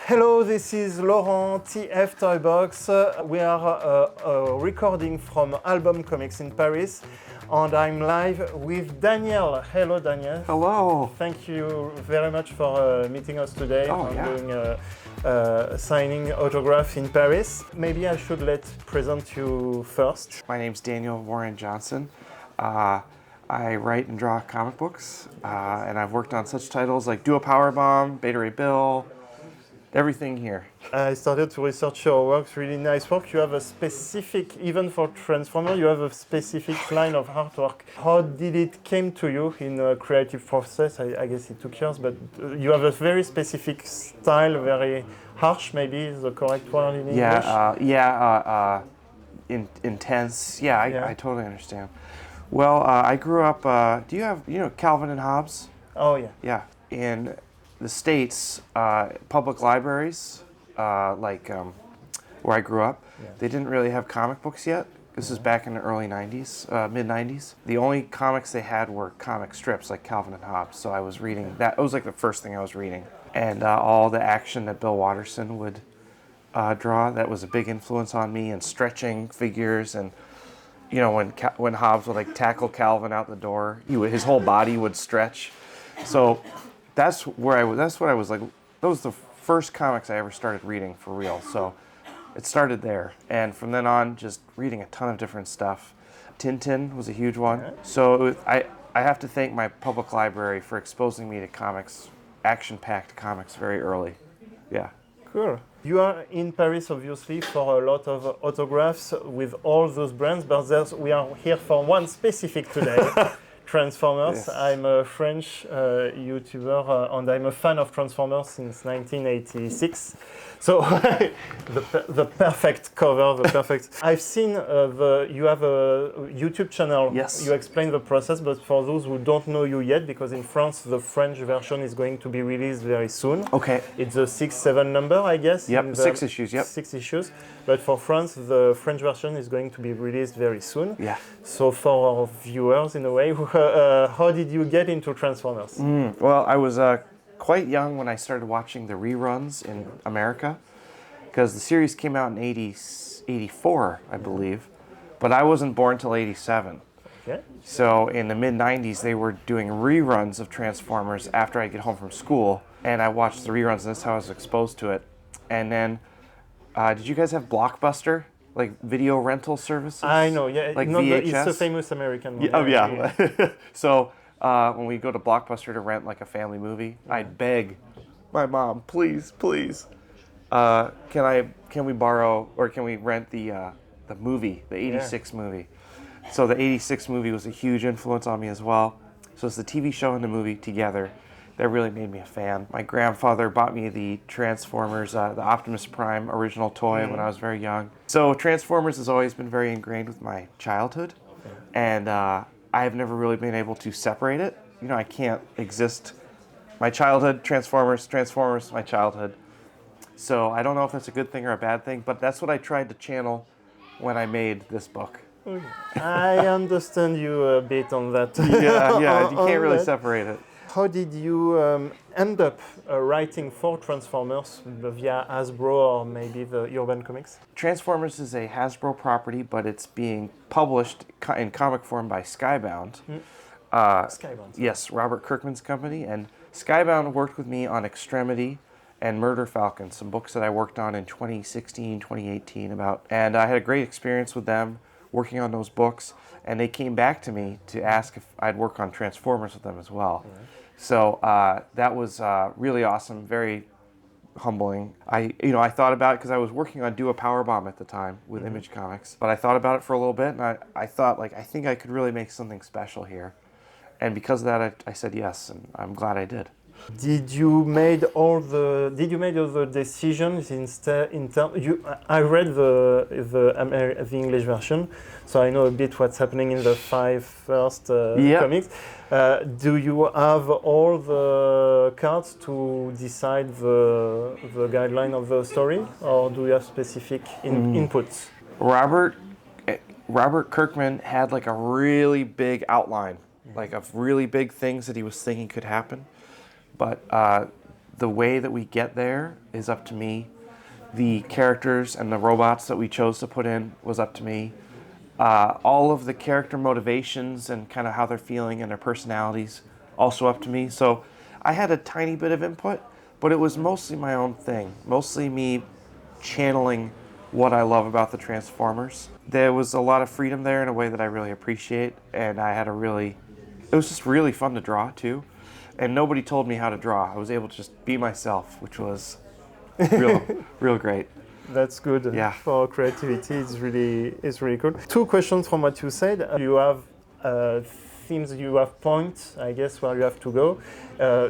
Hello, this is Laurent, TF Toybox. We are recording from Album Comics in Paris, and I'm live with Daniel. Hello, Daniel. Hello. Thank you very much for meeting us today doing signing autograph in Paris. Maybe I should present you first. My name's Daniel Warren Johnson. I write and draw comic books, and I've worked on such titles like Do a Powerbomb, Beta Ray Bill, everything here. I started to research your work, really nice work. You have a specific, even for Transformer, you have a specific line of artwork. How did it came to you in a creative process? I guess it took years, but you have a very specific style, very harsh, maybe is the correct word in English? Intense. I totally understand. Well, I grew up, do you have, Calvin and Hobbes? Oh, yeah. Yeah. In the States, public libraries, where I grew up, they didn't really have comic books yet. This is back in the early 90s, mid-90s. The only comics they had were comic strips like Calvin and Hobbes, so I was reading that. It was like the first thing I was reading. And all the action that Bill Watterson would draw, that was a big influence on me, and stretching figures, and when Hobbes would like tackle Calvin out the door, his whole body would stretch. So that's what I was like. Those were the first comics I ever started reading for real. So it started there, and from then on, just reading a ton of different stuff. Tintin was a huge one. So I have to thank my public library for exposing me to comics, action-packed comics, very early. Yeah. Cool. You are in Paris, obviously, for a lot of autographs with all those brands, but we are here for one specific today, Transformers. Yes. I'm a French YouTuber, and I'm a fan of Transformers since 1986. So the perfect cover, the perfect. I've seen you have a YouTube channel. Yes. You explain the process, but for those who don't know you yet, because in France the French version is going to be released very soon. Okay. It's a 6-7 number, I guess. Yep. 6 issues. Yep. 6 issues. But for France, the French version is going to be released very soon. Yeah. So for our viewers, in a way, how did you get into Transformers? Well, I was quite young when I started watching the reruns in America, because the series came out in 84, I believe, but I wasn't born till 87. Okay. So in the mid-90s, they were doing reruns of Transformers after I get home from school, and I watched the reruns, and that's how I was exposed to it. And then, did you guys have Blockbuster? Like video rental services? I know, yeah. Like VHS? VHS? It's a famous American one. Yeah. So when we go to Blockbuster to rent like a family movie, I'd beg my mom, please, can we borrow or can we rent the movie, the 86 movie? So the 86 movie was a huge influence on me as well. So it's the TV show and the movie together that really made me a fan. My grandfather bought me the Transformers, the Optimus Prime original toy when I was very young. So Transformers has always been very ingrained with my childhood, and I have never really been able to separate it. I can't exist. My childhood, Transformers, my childhood. So I don't know if that's a good thing or a bad thing, but that's what I tried to channel when I made this book. I understand you a bit on that. Yeah, you can't really separate it. How did you end up writing for Transformers via Hasbro or maybe the Urban Comics? Transformers is a Hasbro property, but it's being published in comic form by Skybound. Skybound. Yes, Robert Kirkman's company. And Skybound worked with me on Extremity and Murder Falcon, some books that I worked on in 2016, 2018 about. And I had a great experience with them working on those books. And they came back to me to ask if I'd work on Transformers with them as well. So that was really awesome, very humbling. I thought about it because I was working on Do a Powerbomb at the time with Image Comics, but I thought about it for a little bit, and I thought, I think I could really make something special here. And because of that, I said yes, and I'm glad I did. Did you made all the decisions I read the English version, so I know a bit what's happening in the 5 first comics. Do you have all the cards to decide the guideline of the story, or do you have specific inputs? Robert Kirkman had like a really big outline, like of really big things that he was thinking could happen. But the way that we get there is up to me. The characters and the robots that we chose to put in was up to me. All of the character motivations and kind of how they're feeling and their personalities, also up to me. So I had a tiny bit of input, but it was mostly my own thing. Mostly me channeling what I love about the Transformers. There was a lot of freedom there in a way that I really appreciate, and it was just really fun to draw too. And nobody told me how to draw. I was able to just be myself, which was real great. That's good. Yeah. For creativity, it's really cool. Two questions from what you said. You have themes, you have points, I guess, where you have to go.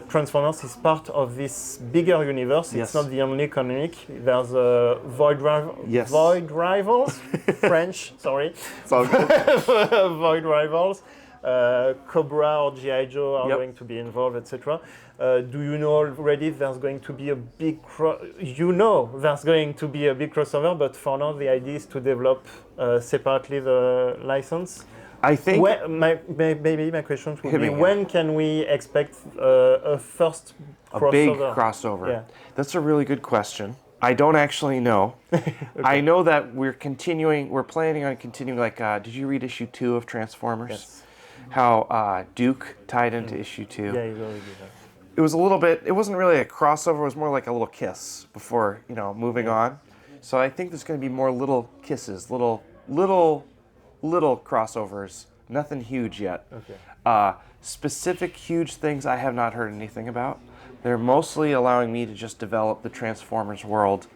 Transformers is part of this bigger universe. Yes. It's not the only comic. There's Yes. Void Rivals, French, sorry. It's all good. Void Rivals. Cobra or G.I. Joe are Yep. going to be involved, etc. Do you know already there's going to be a big there's going to be a big crossover, but for now the idea is to develop separately the license. I think Maybe my question would be, me, yeah. when can we expect a first crossover? a big crossover. Yeah. That's a really good question. I don't actually know. Okay. I know that we're planning on continuing, like, did you read issue 2 of Transformers? Yes. How Duke tied into issue 2. Yeah, you already did that. It was a little bit, it wasn't really a crossover, it was more like a little kiss before, moving on. So I think there's going to be more little kisses, little crossovers. Nothing huge yet. Okay. Specific huge things I have not heard anything about. They're mostly allowing me to just develop the Transformers world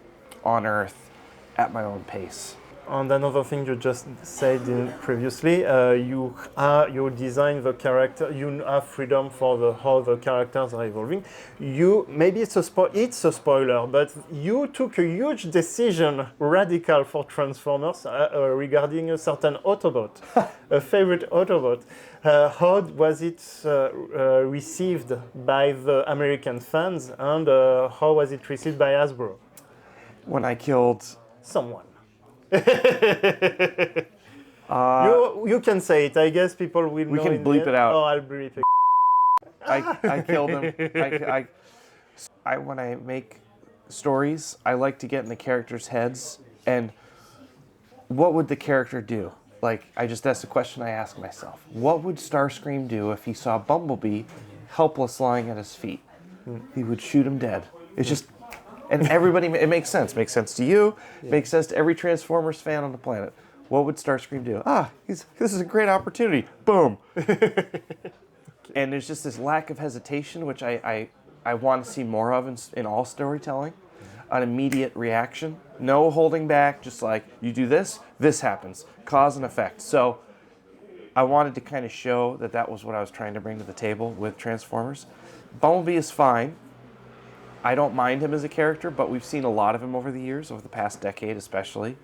on Earth at my own pace. And another thing you just said previously, you design the character. You have freedom for how the characters are evolving. Maybe it's a spoiler, but you took a huge decision, radical for Transformers, regarding a certain Autobot, a favorite Autobot. How was it received by the American fans, and how was it received by Hasbro? When I killed Someone. You can say it. I guess people will know. We can bleep it out. Oh, I'll bleep it. I killed him. When I make stories, I like to get in the characters' heads and what would the character do? That's the question I ask myself. What would Starscream do if he saw Bumblebee helpless lying at his feet? He would shoot him dead. It's just, and everybody, it makes sense. Makes sense to you. Yeah. Makes sense to every Transformers fan on the planet. What would Starscream do? This is a great opportunity. Boom. And there's just this lack of hesitation, which I want to see more of in all storytelling. An immediate reaction. No holding back, just like, you do this, this happens. Cause and effect. So I wanted to kind of show that was what I was trying to bring to the table with Transformers. Bumblebee is fine. I don't mind him as a character, but we've seen a lot of him over the years, over the past decade especially.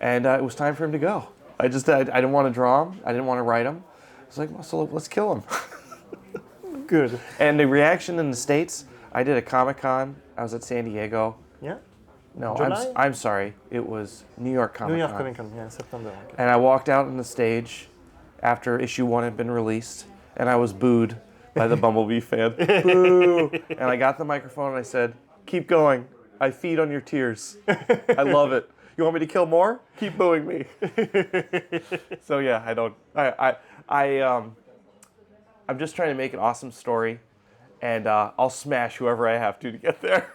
And it was time for him to go. I didn't want to draw him. I didn't want to write him. I was like, well, so let's kill him. Good. And the reaction in the States, I did a Comic-Con. I was at San Diego. Yeah? No, July? I'm sorry. It was New York Comic-Con. New York Comic-Con, yeah, September. Okay. And I walked out on the stage after issue 1 had been released, and I was booed by the Bumblebee fan. Boo! And I got the microphone and I said, keep going. I feed on your tears. I love it. You want me to kill more? Keep booing me. So yeah, I'm just trying to make an awesome story, and I'll smash whoever I have to get there.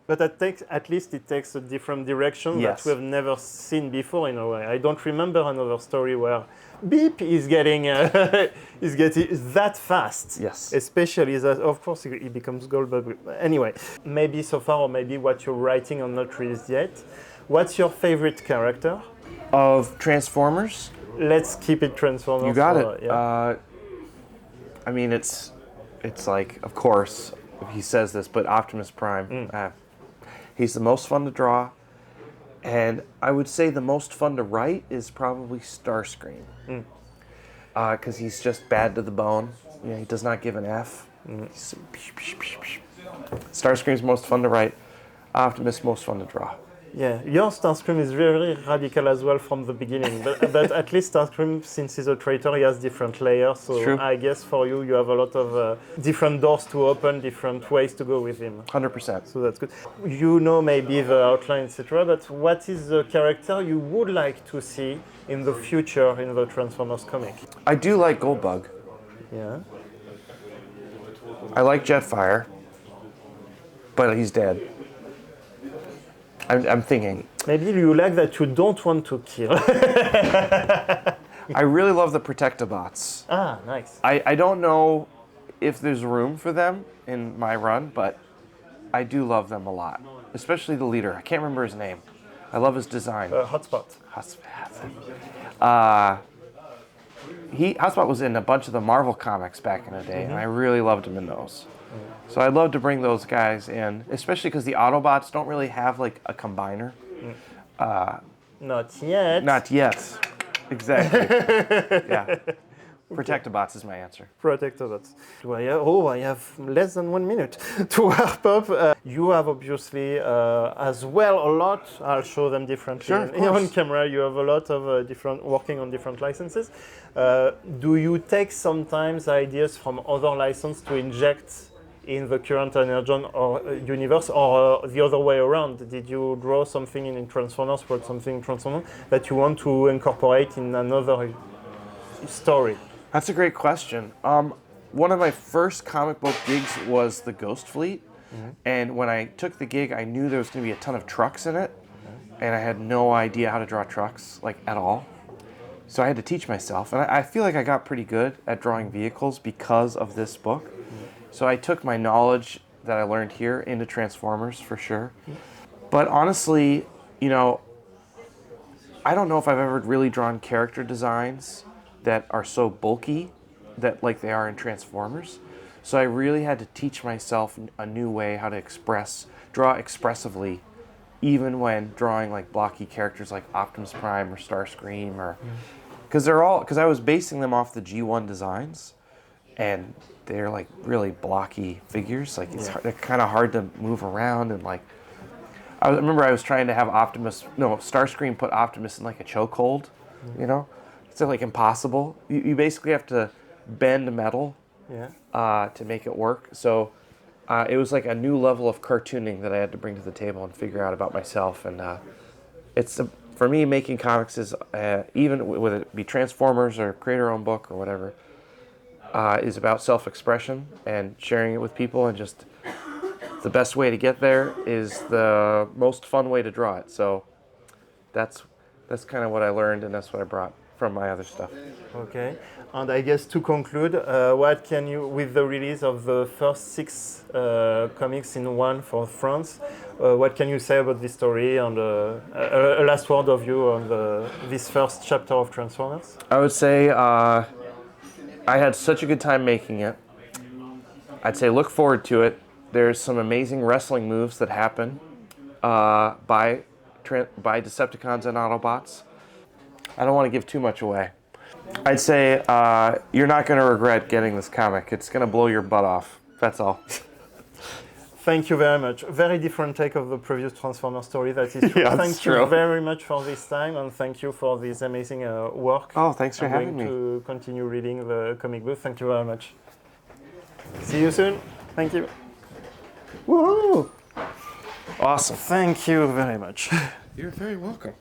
But at least it takes a different direction Yes. that we've never seen before in a way. I don't remember another story where Beep is getting that fast. Yes. Especially that, of course, he becomes gold. But anyway, maybe so far, or maybe what you're writing are not released yet. What's your favorite character? Of Transformers? Let's keep it Transformers. You got it. Yeah. I mean, it's like, of course, he says this, but Optimus Prime. He's the most fun to draw, and I would say the most fun to write is probably Starscream, because he's just bad to the bone. He does not give an F. Starscream's most fun to write. Optimus most fun to draw. Yeah, your Starscream is very radical as well from the beginning, but at least Starscream, since he's a traitor, he has different layers, so True. I guess for you, you have a lot of different doors to open, different ways to go with him. 100%. So that's good. You know maybe the outline, etc., but what is the character you would like to see in the future in the Transformers comic? I do like Goldbug. Yeah. I like Jetfire, but he's dead. I'm thinking. Maybe you like that you don't want to kill. I really love the Protectobots. Ah, nice. I don't know if there's room for them in my run, but I do love them a lot. Especially the leader. I can't remember his name. I love his design. Hotspot. Hotspot was in a bunch of the Marvel comics back in the day, and I really loved him in those. So I'd love to bring those guys in, especially because the Autobots don't really have like a combiner. Not yet. Not yet. Exactly. Yeah. Protectobots is my answer. Protectobots. I have less than 1 minute to wrap up. You have obviously as well a lot. I'll show them differently. Sure, on camera, you have a lot of different working on different licenses. Do you take sometimes ideas from other licenses to inject in the current Energon or universe, or the other way around? Did you draw something in Transformers, wrote something in Transformers that you want to incorporate in another story? That's a great question. One of my first comic book gigs was the Ghost Fleet, and when I took the gig, I knew there was going to be a ton of trucks in it, and I had no idea how to draw trucks, like, at all. So I had to teach myself, and I feel like I got pretty good at drawing vehicles because of this book. So I took my knowledge that I learned here into Transformers for sure. But honestly, you know, I don't know if I've ever really drawn character designs that are so bulky that like they are in Transformers. So I really had to teach myself a new way how to draw expressively, even when drawing like blocky characters like Optimus Prime or Starscream, or because I was basing them off the G1 designs, and they're like really blocky figures. Like they're kind of hard to move around, and like I remember I was trying to have Starscream put Optimus in like a chokehold, you know. It's like impossible. You basically have to bend metal to make it work. So it was like a new level of cartooning that I had to bring to the table and figure out about myself. And for me, making comics is, even whether it be Transformers or create your own book or whatever, is about self-expression and sharing it with people. And just the best way to get there is the most fun way to draw it. So that's kind of what I learned, and that's what I brought from my other stuff. Okay, and I guess to conclude, what can you, with the release of the first 6 comics in one for France, what can you say about this story, and a last word of you on this first chapter of Transformers? I would say I had such a good time making it. I'd say look forward to it. There's some amazing wrestling moves that happen by Decepticons and Autobots. I don't want to give too much away. I'd say you're not going to regret getting this comic. It's going to blow your butt off. That's all. Thank you very much. Very different take of the previous Transformer story, that is true. Thank you very much for this time, and thank you for this amazing work. Oh, thanks for having me. I'm going to continue reading the comic book. Thank you very much. See you soon. Thank you. Woohoo! Awesome. Thank you very much. You're very welcome.